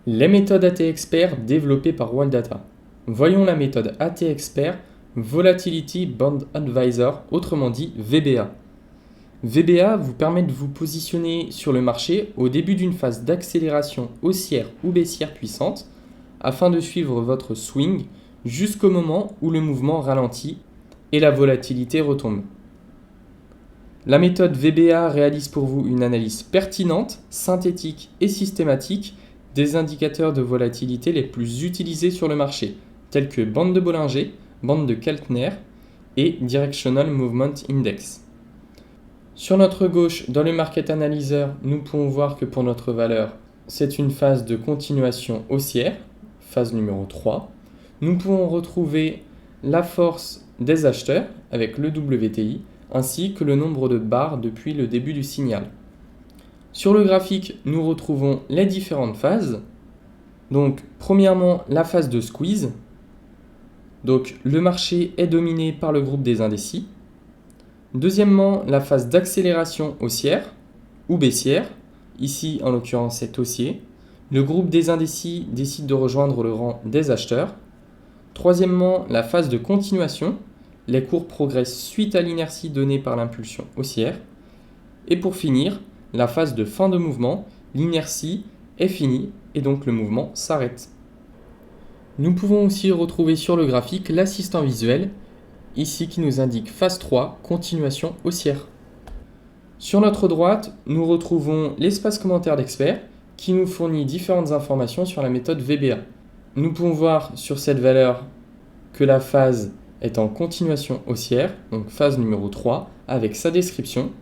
Les méthodes AT-Expert développées par Wildata. Voyons la méthode AT-Expert Volatility Band Advisor, autrement dit VBA. VBA vous permet de vous positionner sur le marché au début d'une phase d'accélération haussière ou baissière puissante afin de suivre votre swing jusqu'au moment où le mouvement ralentit et la volatilité retombe. La méthode VBA réalise pour vous une analyse pertinente, synthétique et systématique des indicateurs de volatilité les plus utilisés sur le marché, tels que bande de Bollinger, bande de Keltner et Directional Movement Index. Sur notre gauche, dans le Market Analyzer, nous pouvons voir que pour notre valeur, c'est une phase de continuation haussière, phase numéro 3. Nous pouvons retrouver la force des acheteurs avec le WTI, ainsi que le nombre de barres depuis le début du signal. Sur le graphique, nous retrouvons les différentes phases. Donc, premièrement, la phase de squeeze. Donc, le marché est dominé par le groupe des indécis. Deuxièmement, la phase d'accélération haussière ou baissière. Ici, en l'occurrence, c'est haussier. Le groupe des indécis décide de rejoindre le rang des acheteurs. Troisièmement, la phase de continuation. Les cours progressent suite à l'inertie donnée par l'impulsion haussière. Et pour finir, la phase de fin de mouvement, l'inertie est finie et donc le mouvement s'arrête. Nous pouvons aussi retrouver sur le graphique l'assistant visuel, ici qui nous indique phase 3, continuation haussière. Sur notre droite, nous retrouvons l'espace commentaire d'expert qui nous fournit différentes informations sur la méthode VBA. Nous pouvons voir sur cette valeur que la phase est en continuation haussière, donc phase numéro 3, avec sa description.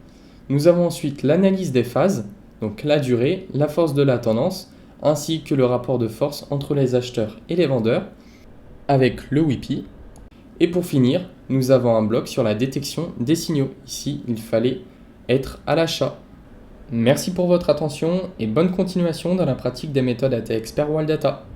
Nous avons ensuite l'analyse des phases, donc la durée, la force de la tendance, ainsi que le rapport de force entre les acheteurs et les vendeurs, avec le WIPI. Et pour finir, nous avons un bloc sur la détection des signaux. Ici, il fallait être à l'achat. Merci pour votre attention et bonne continuation dans la pratique des méthodes AT-Expert Wildata.